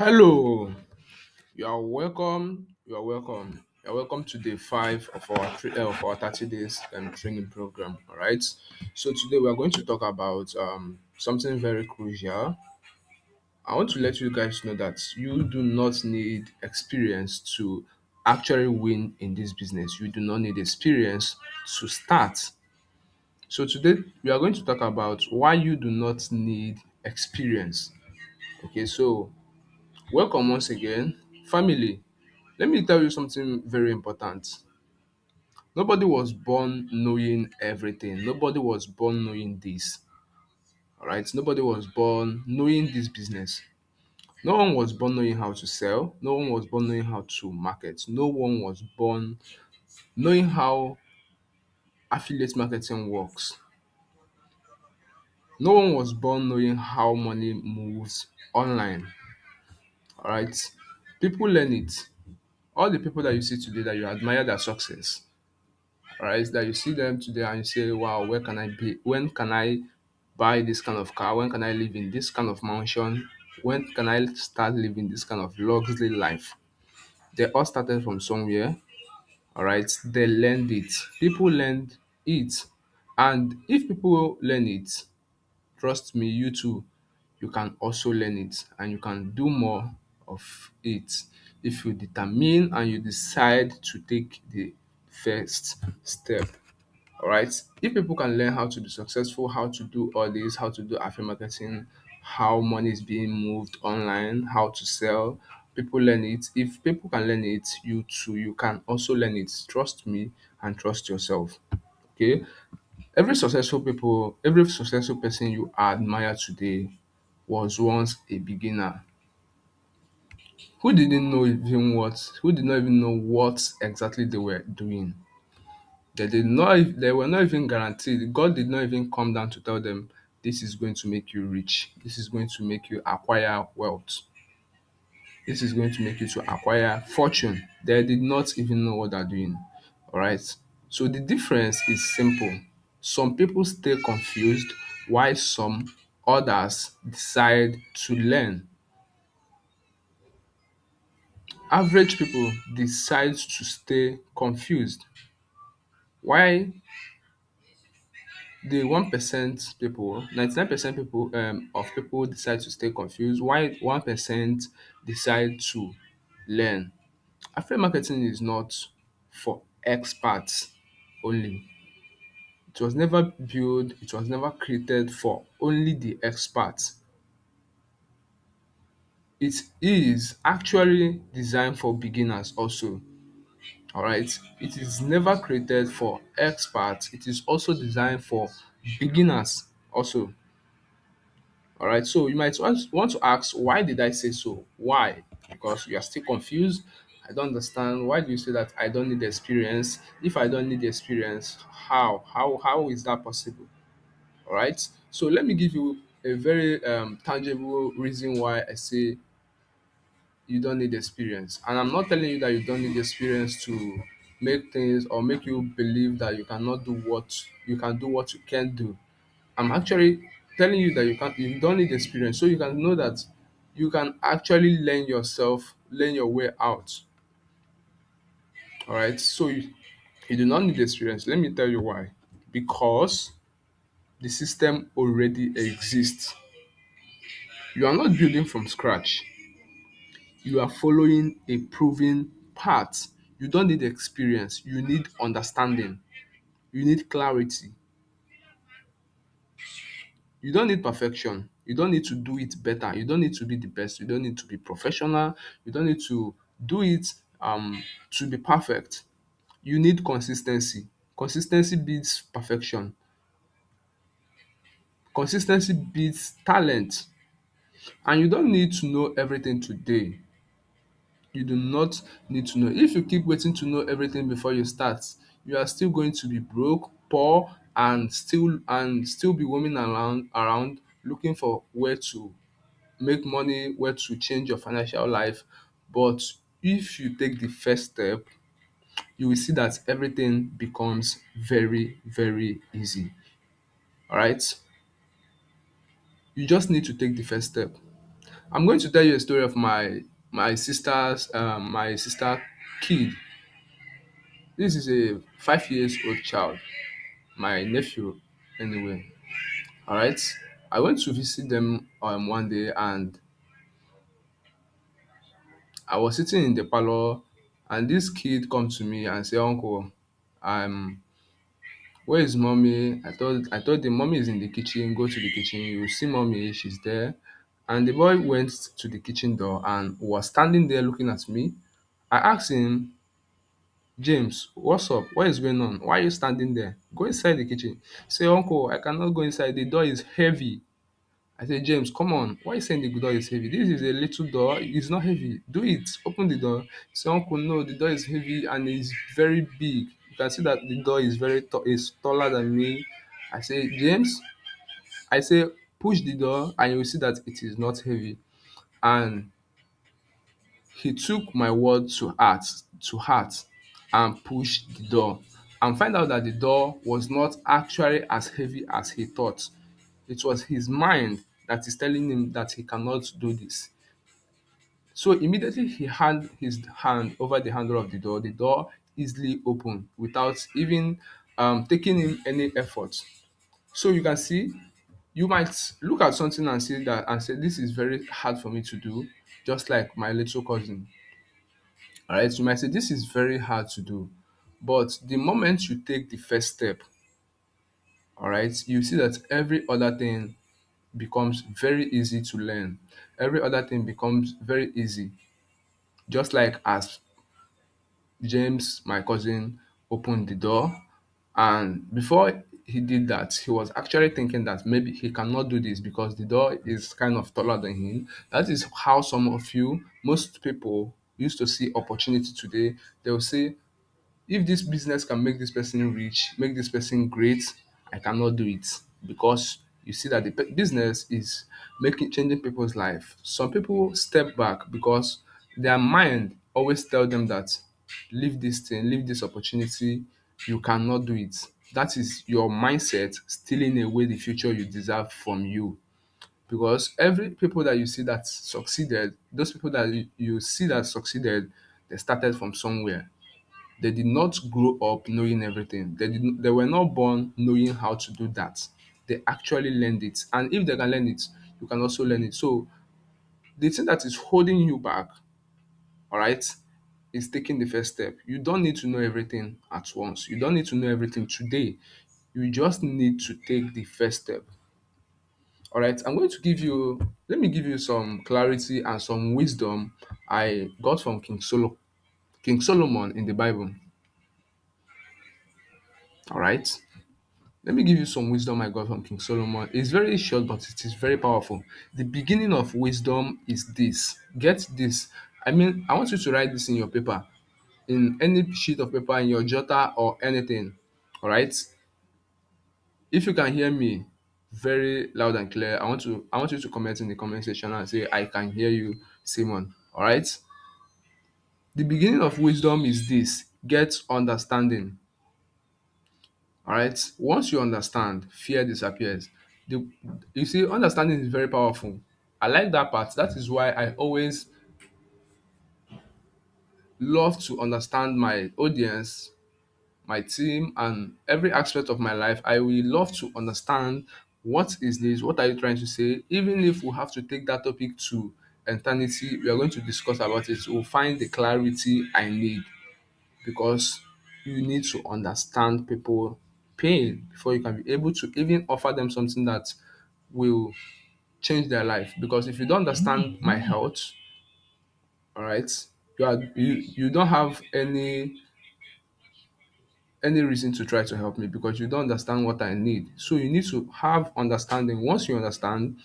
Hello, you are welcome. You are welcome. You are welcome to day five of our 30 days training program. All right. So today we are going to talk about something very crucial. I want to let you guys know that you do not need experience to actually win in this business. You do not need experience to start. So today we are going to talk about why you do not need experience. Okay, so welcome once again, family. Let me tell you something very important. Nobody was born knowing everything. Nobody was born knowing this. All right. Nobody was born knowing this business. No one was born knowing how to sell. No one was born knowing how to market. No one was born knowing how affiliate marketing works. No one was born knowing how money moves online. All right. People learn it. All the people that you see today that you admire their success, right? That you see them today and you say, wow, where can I be? When can I buy this kind of car? When can I live in this kind of mansion? When can I start living this kind of luxury life? They all started from somewhere, all right? They learned it. People learned it. And if people learn it, trust me, you too, you can also learn it and you can do more of it if you determine and you decide to take the first step. All right. If people can learn how to be successful, how to do all this, how to do affiliate marketing, how money is being moved online, how to sell, people learn it. If people can learn it, you too, you can also learn it. Trust me and trust yourself. Okay. Every successful person you admire today was once a beginner who did not even know what exactly they were doing. They were not even guaranteed. God did not even come down to tell them this is going to make you rich. This is going to make you acquire wealth. This is going to make you to acquire fortune. They did not even know what they're doing. All right. So the difference is simple. Some people stay confused while some others decide to learn. Average people decide to stay confused. Why the 1% people, 99% people of people decide to stay confused, why 1% decide to learn. Affiliate marketing is not for experts only. It was never built, it was never created for only the experts. It is actually designed for beginners also. All right. It is never created for experts. It is also designed for beginners also. All right. So you might want to ask, why did I say so? Why? Because you are still confused. I don't understand. Why do you say that I don't need experience? If I don't need experience, how? How is that possible? All right. So let me give you a very tangible reason why I say you don't need experience. And I'm not telling you that you don't need experience to make things or make you believe that you can do what you can't do. I'm actually telling you that you don't need experience so you can know that you can actually learn yourself, learn your way out. All right. So you do not need experience. Let me tell you why. Because the system already exists. You are not building from scratch. You are following a proven path. You don't need experience. You need understanding. You need clarity. You don't need perfection. You don't need to do it better. You don't need to be the best. You don't need to be professional. You don't need to do it to be perfect. You need consistency. Consistency beats perfection. Consistency beats talent. And you don't need to know everything today. You do not need to know. If you keep waiting to know everything before you start, you are still going to be broke, poor, and still be roaming around looking for where to make money, where to change your financial life. But if you take the first step, you will see that everything becomes very, very easy. All right. You just need to take the first step. I'm going to tell you a story of my sister kid. This is a 5 years old child, my nephew anyway. All right. I went to visit them one day, and I was sitting in the parlor, and this kid come to me and say, "Uncle, um, where is mommy?" I told him mommy is in the kitchen. Go to the kitchen. You will see mommy. She's there. And the boy went to the kitchen door and was standing there looking at me. I asked him, "James, what's up? What is going on? Why are you standing there? Go inside the kitchen." Say, "Uncle, I cannot go inside. The door is heavy." I said, "James, come on. Why are you saying the door is heavy? This is a little door. It's not heavy. Do it. Open the door." Say, "Uncle, no, the door is heavy and it's very big. You can see that the door is is taller than me." I say, "James," I say, "push the door and you will see that it is not heavy." And he took my word to heart and pushed the door and find out that the door was not actually as heavy as he thought. It was his mind that is telling him that he cannot do this. So immediately he had his hand over the handle of the door easily opened without even taking him any effort. So you can see, you might look at something and see that and say this is very hard for me to do, just like my little cousin. All right, you might say this is very hard to do, but the moment you take the first step, all right, you see that every other thing becomes very easy to learn. Every other thing becomes very easy. Just like as James, my cousin, opened the door, and before he did that, he was actually thinking that maybe he cannot do this because the door is kind of taller than him. That is how some of you, most people, used to see opportunity today. They will say, if this business can make this person rich, make this person great, I cannot do it, because you see that the business is making changing people's life. Some people step back because their mind always tell them that leave this thing, leave this opportunity, you cannot do it. That is your mindset stealing away the future you deserve from you. Because every people that you see that succeeded, those people that you see that succeeded, they started from somewhere. They did not grow up knowing everything. They were not born knowing how to do that. They actually learned it. And if they can learn it, you can also learn it. So the thing that is holding you back, all right, is taking the first step. You don't need to know everything at once. You don't need to know everything today. You just need to take the first step. All right, let me give you some clarity and some wisdom I got from King Solomon in the Bible. All right. Let me give you some wisdom I got from King Solomon. It's very short, but it is very powerful. The beginning of wisdom is this. Get this. I want you to write this in your paper, in any sheet of paper, in your jotter or anything. All right. If you can hear me very loud and clear, I want you to comment in the comment section and say I can hear you, Simon. All right. The beginning of wisdom is this. Get understanding. All right. Once you understand, fear disappears. The, you see, understanding is very powerful. I like that part. That is why I always love to understand my audience, my team, and every aspect of my life. I will love to understand what is this, what are you trying to say. Even if we have to take that topic to eternity, we are going to discuss about it. We'll find the clarity I need, because you need to understand people pain before you can be able to even offer them something that will change their life. Because if you don't understand my health, all right, you don't have any reason to try to help me, because you don't understand what I need. So you need to have understanding. Once you understand,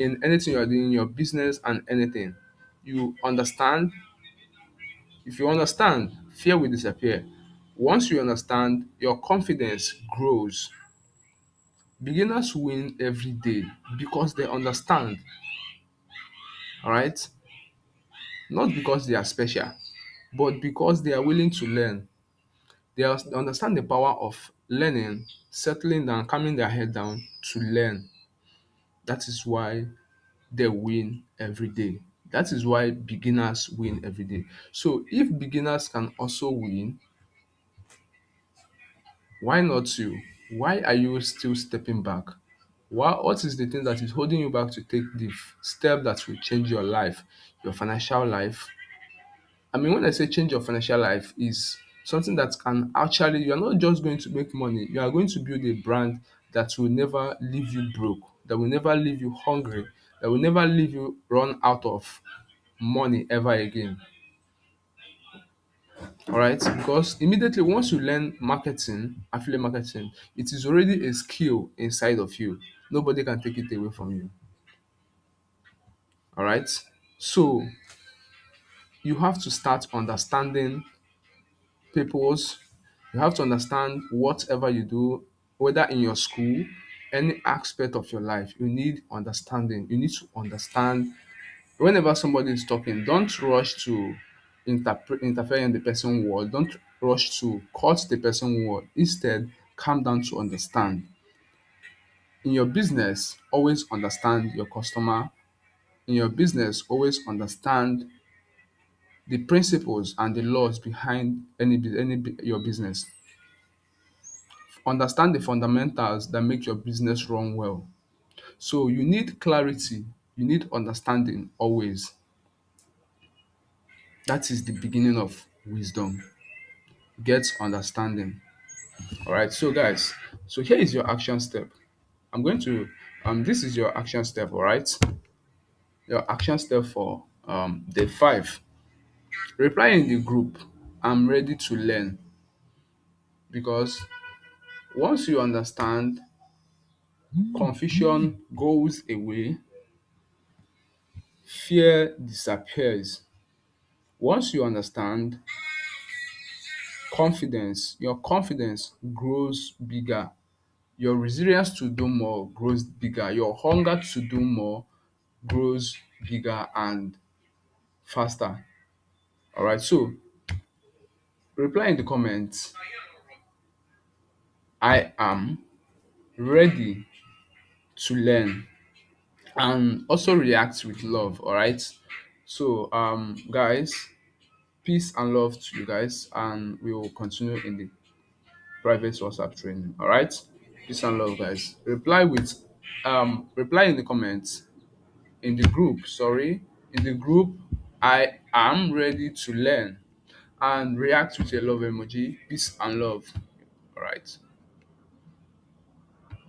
in anything you are doing, your business and anything, you understand. If you understand, fear will disappear. Once you understand, your confidence grows. Beginners win every day because they understand, all right? Not because they are special, but because they are willing to learn. They understand the power of learning, settling down, calming their head down to learn. That is why they win every day. That is why beginners win every day. So if beginners can also win, why not you? Why are you still stepping back? What is the thing that is holding you back to take the step that will change your life, your financial life? I mean, when I say change your financial life, is something that can actually, you are not just going to make money, you are going to build a brand that will never leave you broke, that will never leave you hungry, that will never leave you run out of money ever again. All right, because immediately once you learn marketing, affiliate marketing, it is already a skill inside of you. Nobody can take it away from you. All right, so you have to start understanding people's, you have to understand whatever you do, whether in your school, any aspect of your life, you need understanding. You need to understand whenever somebody is talking, don't rush to interfere in the person's word. Don't rush to cut the person's word. Instead, calm down to understand. In your business, always understand your customer. In your business, always understand the principles and the laws behind your business. Understand the fundamentals that make your business run well. So you need clarity, you need understanding always. That is the beginning of wisdom. Get understanding. All right. So guys, so here is your action step. I'm going to this is your action step, all right? Your action step for day 5. Reply in the group. I'm ready to learn, because once you understand, confusion goes away, fear disappears. Once you understand, your confidence grows bigger. Your resilience to do more grows bigger. Your hunger to do more grows bigger and faster. All right. So reply in the comments. I am ready to learn, and also react with love. All right. So guys, peace and love to you guys, and we will continue in the private WhatsApp training. All right. Peace and love, guys. Reply in the comments, in the group, sorry, in the group, I am ready to learn, and react with a love emoji. Peace and love.